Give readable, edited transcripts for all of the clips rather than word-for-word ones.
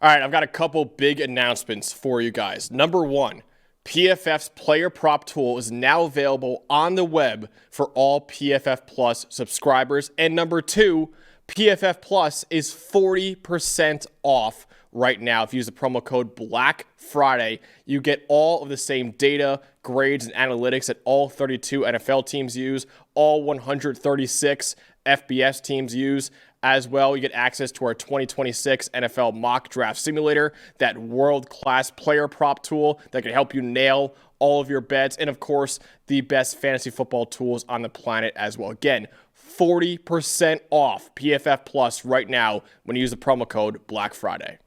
All right, I've got a couple big announcements for you guys. Number one, PFF's player prop tool is now available on the web for all PFF Plus subscribers. And number two, PFF Plus is 40% off right now. If you use the promo code BLACKFRIDAY, you get all of the same data, grades, and analytics that all 32 NFL teams use, all 136 FBS teams use. As well, you get access to our 2026 NFL mock draft simulator, that world-class player prop tool that can help you nail all of your bets, and of course, the best fantasy football tools on the planet as well. Again, 40% off PFF Plus right now when you use the promo code BLACKFRIDAY.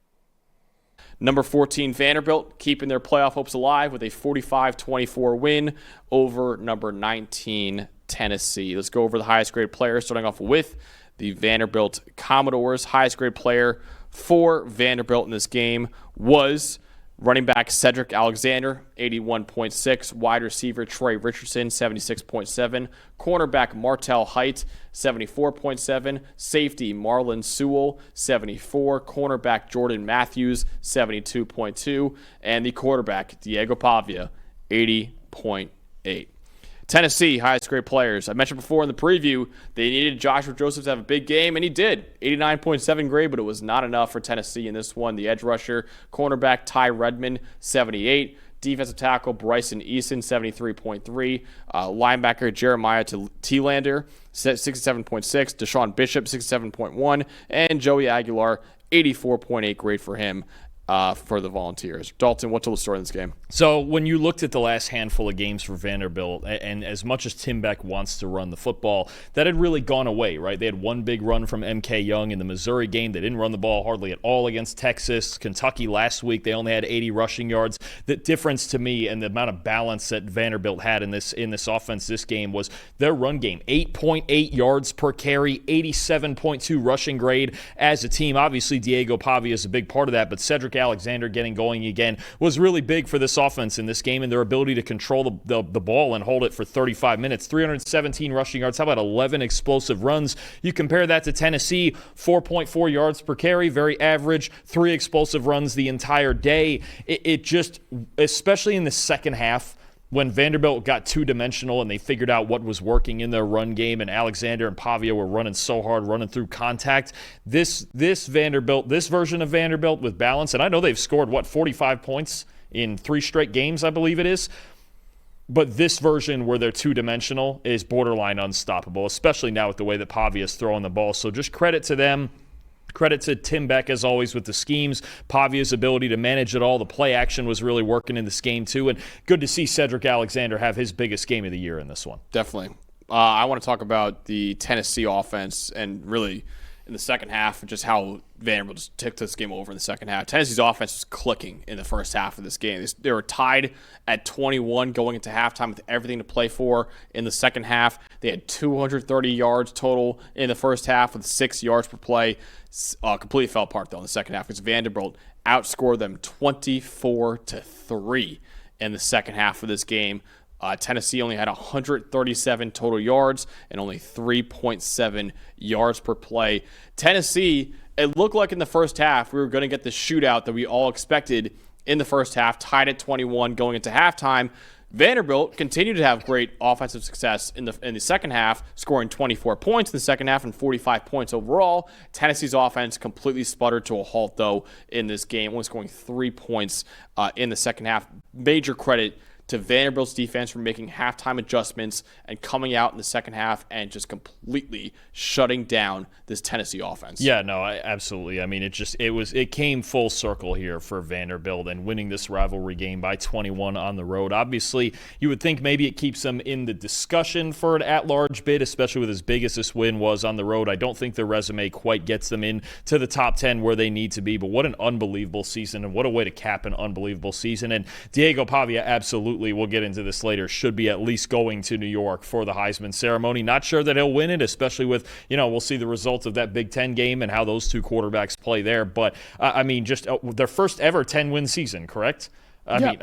Number 14, Vanderbilt, keeping their playoff hopes alive with a 45-24 win over number 19, Tennessee. Let's go over the highest grade players, starting off with the Vanderbilt Commodores. Highest grade player for Vanderbilt in this game was running back Cedric Alexander, 81.6. Wide receiver Troy Richardson, 76.7. Cornerback Martell Height, 74.7. Safety Marlon Sewell, 74. Cornerback Jordan Matthews, 72.2. And the quarterback Diego Pavia, 80.8. Tennessee, highest grade players. I mentioned before in the preview, they needed Joshua Joseph to have a big game, and he did. 89.7 grade, but it was not enough for Tennessee in this one. The edge rusher, cornerback Ty Redmond, 78. Defensive tackle Bryson Eason, 73.3. Linebacker Jeremiah Thielander, 67.6. Deshaun Bishop, 67.1. And Joey Aguilar, 84.8 grade for him. For the Volunteers. Dalton, what told the story in this game? So when you looked at the last handful of games for Vanderbilt, and as much as Tim Beck wants to run the football, that had really gone away, right? They had one big run from M.K. Young in the Missouri game. They didn't run the ball hardly at all against Texas. Kentucky last week, they only had 80 rushing yards. The difference to me and the amount of balance that Vanderbilt had in this offense this game was their run game. 8.8 yards per carry, 87.2 rushing grade as a team. Obviously, Diego Pavia is a big part of that, but Cedric Alexander getting going again was really big for this offense in this game and their ability to control the ball and hold it for 35 minutes. 317 rushing yards. How about 11 explosive runs? You compare that to Tennessee, 4.4 yards per carry, very average, 3 explosive runs the entire day. It just, especially in the second half, when Vanderbilt got two-dimensional and they figured out what was working in their run game, and Alexander and Pavia were running so hard, running through contact, this version of Vanderbilt with balance, and I know they've scored, 45 points in 3 straight games, I believe it is, but this version where they're two-dimensional is borderline unstoppable, especially now with the way that Pavia is throwing the ball. So just credit to them. Credit to Tim Beck, as always, with the schemes. Pavia's ability to manage it all. The play action was really working in this game, too. And good to see Cedric Alexander have his biggest game of the year in this one. Definitely. I want to talk about the Tennessee offense and really in the second half, just how Vanderbilt just took this game over in the second half. Tennessee's offense was clicking in the first half of this game. They were tied at 21 going into halftime with everything to play for in the second half. They had 230 yards total in the first half with 6 yards per play. Completely fell apart, though, in the second half because Vanderbilt outscored them 24-3 in the second half of this game. Tennessee only had 137 total yards and only 3.7 yards per play. Tennessee, it looked like in the first half we were going to get the shootout that we all expected in the first half, tied at 21 going into halftime. Vanderbilt continued to have great offensive success in the second half, scoring 24 points in the second half and 45 points overall. Tennessee's offense completely sputtered to a halt, though, in this game, only scoring 3 points in the second half. Major credit to Vanderbilt's defense for making halftime adjustments and coming out in the second half and just completely shutting down this Tennessee offense. Yeah, no, absolutely. I mean, it came full circle here for Vanderbilt and winning this rivalry game by 21 on the road. Obviously, you would think maybe it keeps them in the discussion for an at-large bid, especially with as big as this win was on the road. I don't think their resume quite gets them in to the top 10 where they need to be, but what an unbelievable season and what a way to cap an unbelievable season. And Diego Pavia absolutely, we'll get into this later, should be at least going to New York for the Heisman ceremony. Not sure that he'll win it, especially with, we'll see the results of that Big Ten game and how those two quarterbacks play there. But, I mean, just their first ever 10-win season, correct? I mean,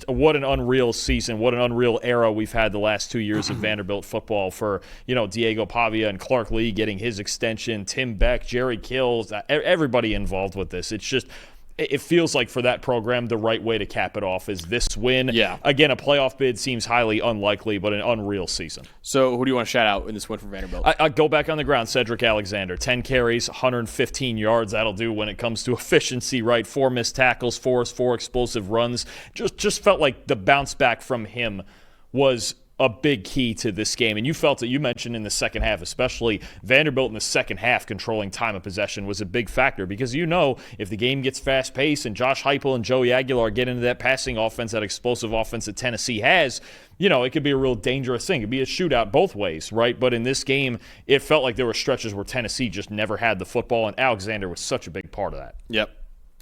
what an unreal season, what an unreal era we've had the last 2 years of Vanderbilt football for, Diego Pavia and Clark Lee getting his extension, Tim Beck, Jerry Kills, everybody involved with this. It's just it feels like for that program, the right way to cap it off is this win. Yeah. Again, a playoff bid seems highly unlikely, but an unreal season. So who do you want to shout out in this win for Vanderbilt? I go back on the ground. Cedric Alexander, 10 carries, 115 yards. That'll do when it comes to efficiency, right? 4 missed tackles, 4 explosive runs. Just felt like the bounce back from him was a big key to this game. And you felt it, you mentioned in the second half, especially Vanderbilt in the second half controlling time of possession was a big factor because if the game gets fast-paced and Josh Heupel and Joey Aguilar get into that passing offense, that explosive offense that Tennessee has, it could be a real dangerous thing. It could be a shootout both ways, right? But in this game, it felt like there were stretches where Tennessee just never had the football, and Alexander was such a big part of that. Yep.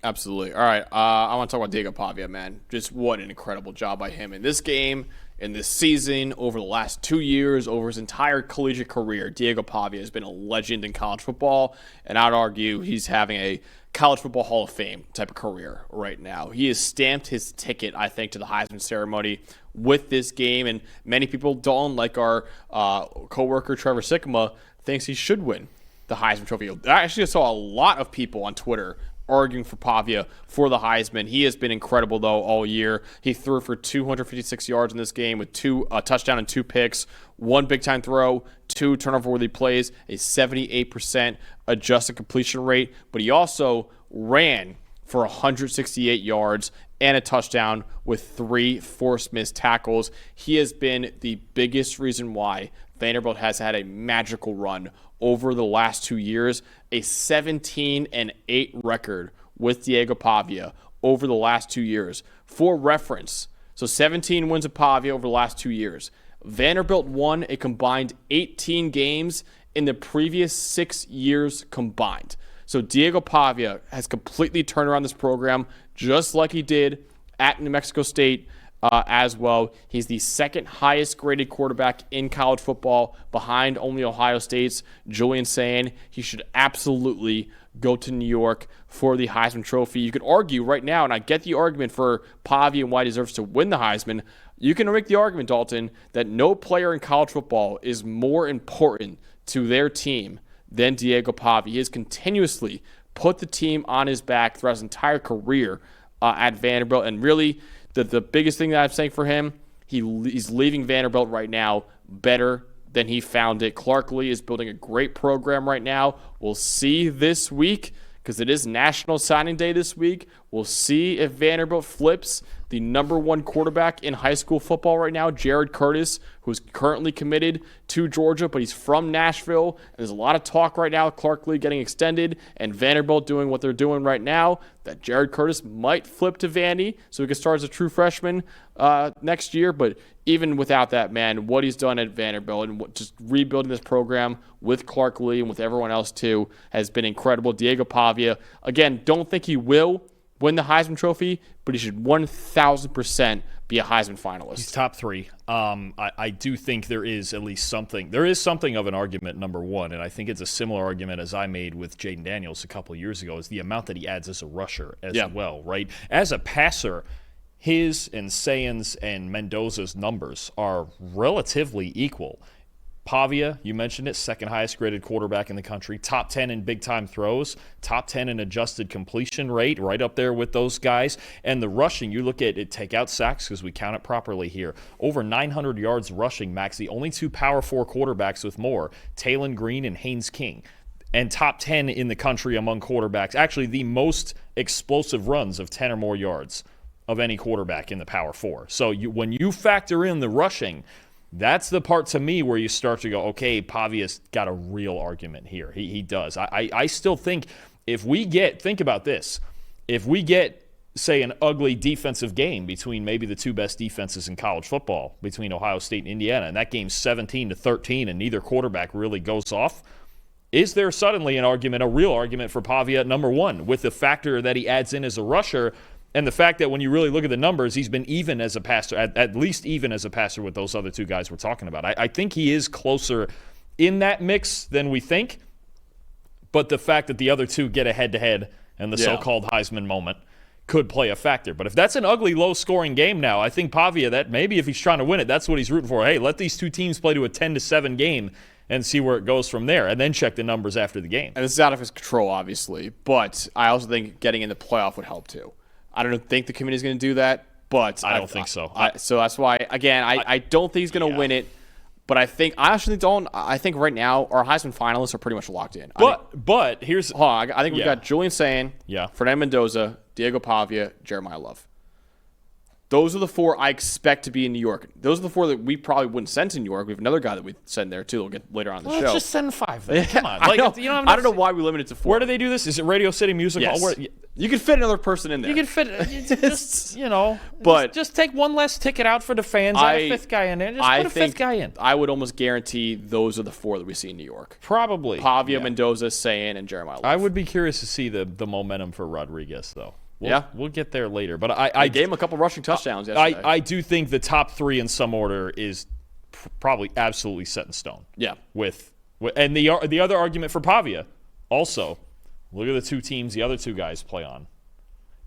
Absolutely. All right. I want to talk about Diego Pavia, man. Just what an incredible job by him in this game, in this season, over the last 2 years, over his entire collegiate career. Diego Pavia has been a legend in college football, and I'd argue he's having a college football Hall of Fame type of career right now. He has stamped his ticket, I think, to the Heisman ceremony with this game, and many people, Dalton, like our coworker Trevor Sikkema, thinks he should win the Heisman Trophy. I actually saw a lot of people on Twitter arguing for Pavia for the Heisman. He has been incredible, though, all year. He threw for 256 yards in this game with a touchdown and 2 picks, 1 big-time throw, 2 turnover-worthy plays, a 78% adjusted completion rate. But he also ran for 168 yards and a touchdown with 3 forced missed tackles. He has been the biggest reason why Vanderbilt has had a magical run over the last 2 years, a 17-8 record with Diego Pavia over the last 2 years. For reference, so 17 wins of Pavia over the last 2 years. Vanderbilt won a combined 18 games in the previous 6 years combined. So Diego Pavia has completely turned around this program just like he did at New Mexico State as well. He's the second highest graded quarterback in college football behind only Ohio State's Julian Sayin. He should absolutely go to New York for the Heisman Trophy. You could argue right now, and I get the argument for Pavia and why he deserves to win the Heisman. You can make the argument, Dalton, that no player in college football is more important to their team than Diego Pavia. He has continuously put the team on his back throughout his entire career at Vanderbilt, and really the biggest thing that I'm saying for him, he's leaving Vanderbilt right now better than he found it. Clark Lee is building a great program right now. We'll see this week, because it is National Signing Day this week. We'll see if Vanderbilt flips the number 1 quarterback in high school football right now, Jared Curtis, who's currently committed to Georgia, but he's from Nashville. And there's a lot of talk right now, Clark Lee getting extended and Vanderbilt doing what they're doing right now, that Jared Curtis might flip to Vandy so he can start as a true freshman next year. But even without that, man, what he's done at Vanderbilt and just rebuilding this program with Clark Lee and with everyone else too has been incredible. Diego Pavia, again, don't think he will win the Heisman Trophy, but he should 1,000% be a Heisman finalist. He's top 3. I do think there is at least something. There is something of an argument, number 1, and I think it's a similar argument as I made with Jaden Daniels a couple of years ago, is the amount that he adds as a rusher as well, right? As a passer, his and Sayin's and Mendoza's numbers are relatively equal. Pavia, you mentioned it, second highest graded quarterback in the country, top 10 in big-time throws, top 10 in adjusted completion rate, right up there with those guys. And the rushing, you look at it, take out sacks because we count it properly here. Over 900 yards rushing, Max, the only 2 Power 4 quarterbacks with more, Talon Green and Haynes King. And top 10 in the country among quarterbacks, actually the most explosive runs of 10 or more yards of any quarterback in the Power 4. So when you factor in the rushing, that's the part to me where you start to go, okay, Pavia's got a real argument here. He does. I still think think about this, if we get, say, an ugly defensive game between maybe the 2 best defenses in college football, between Ohio State and Indiana, and that game's 17-13 and neither quarterback really goes off, is there suddenly a real argument for Pavia at number 1 with the factor that he adds in as a rusher? And the fact that when you really look at the numbers, he's been even as a passer, at least even as a passer with those other 2 guys we're talking about. I think he is closer in that mix than we think. But the fact that the other 2 get a head-to-head and the so-called Heisman moment could play a factor. But if that's an ugly, low-scoring game now, I think Pavia, that maybe if he's trying to win it, that's what he's rooting for. Hey, let these 2 teams play to a 10-7 game, and see where it goes from there, and then check the numbers after the game. And this is out of his control, obviously, but I also think getting in the playoff would help too. I don't think the committee is going to do that, but I don't think so. So that's why, again, I don't think he's going to win it. But I actually don't. I think right now our Heisman finalists are pretty much locked in. But here's hold on. I think we've got Julian Sayin, Yeah. Fernando Mendoza, Diego Pavia, Jeremiah Love. Those are the 4 I expect to be in New York. Those are the 4 that we probably wouldn't send to New York. We have another guy that we send there too. We'll get later on in the show. Let's just send 5. Then. Come on. I don't know why we limit it to 4. Where do they do this? Is it Radio City Music Hall? Yes. You can fit another person in there. You can fit, but just take one less ticket out for the fans. Add a 5th guy in there. Just put a 5th guy in. I would almost guarantee those are the 4 that we see in New York. Probably. Pavia, Mendoza, Sayin, and Jeremiah Love. I would be curious to see the momentum for Rodriguez, though. We'll get there later. But I gave him a couple rushing touchdowns yesterday. I do think the top 3 in some order is probably absolutely set in stone. Yeah. And the other argument for Pavia, also, look at the 2 teams the other 2 guys play on.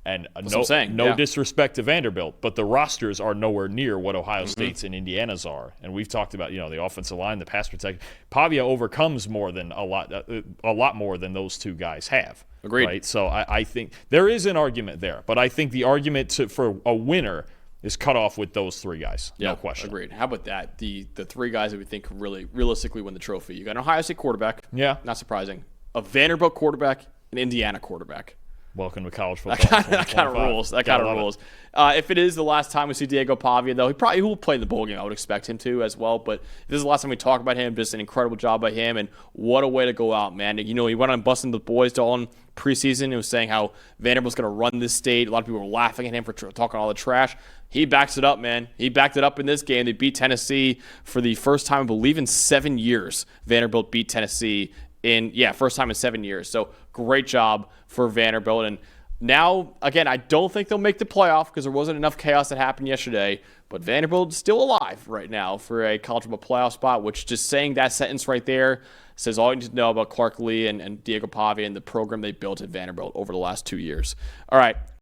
And no disrespect to Vanderbilt, but the rosters are nowhere near what Ohio State's and Indiana's are. And we've talked about, the offensive line, the pass protection. Pavia overcomes a lot more than those 2 guys have. Agreed. Right? So I think there is an argument there, but I think the argument for a winner is cut off with those 3 guys. Yeah, no question. Agreed. How about that? The 3 guys that we think could really realistically win the trophy. You got an Ohio State quarterback. Yeah. Not surprising. A Vanderbilt quarterback, an Indiana quarterback. Welcome to college football. That kind of rules. That kind of rules. If it is the last time we see Diego Pavia, though, he will play in the bowl game. I would expect him to as well. But if this is the last time we talk about him, just an incredible job by him. And what a way to go out, man. He went on busting the boys, Dalton, preseason. He was saying how Vanderbilt's going to run this state. A lot of people were laughing at him for talking all the trash. He backs it up, man. He backed it up in this game. They beat Tennessee for the first time, I believe, in 7 years. Vanderbilt beat Tennessee first time in 7 years. So great job for Vanderbilt. And now, again, I don't think they'll make the playoff because there wasn't enough chaos that happened yesterday. But Vanderbilt's still alive right now for a college football playoff spot, which just saying that sentence right there says all you need to know about Clark Lee and Diego Pavia and the program they built at Vanderbilt over the last 2 years. All right.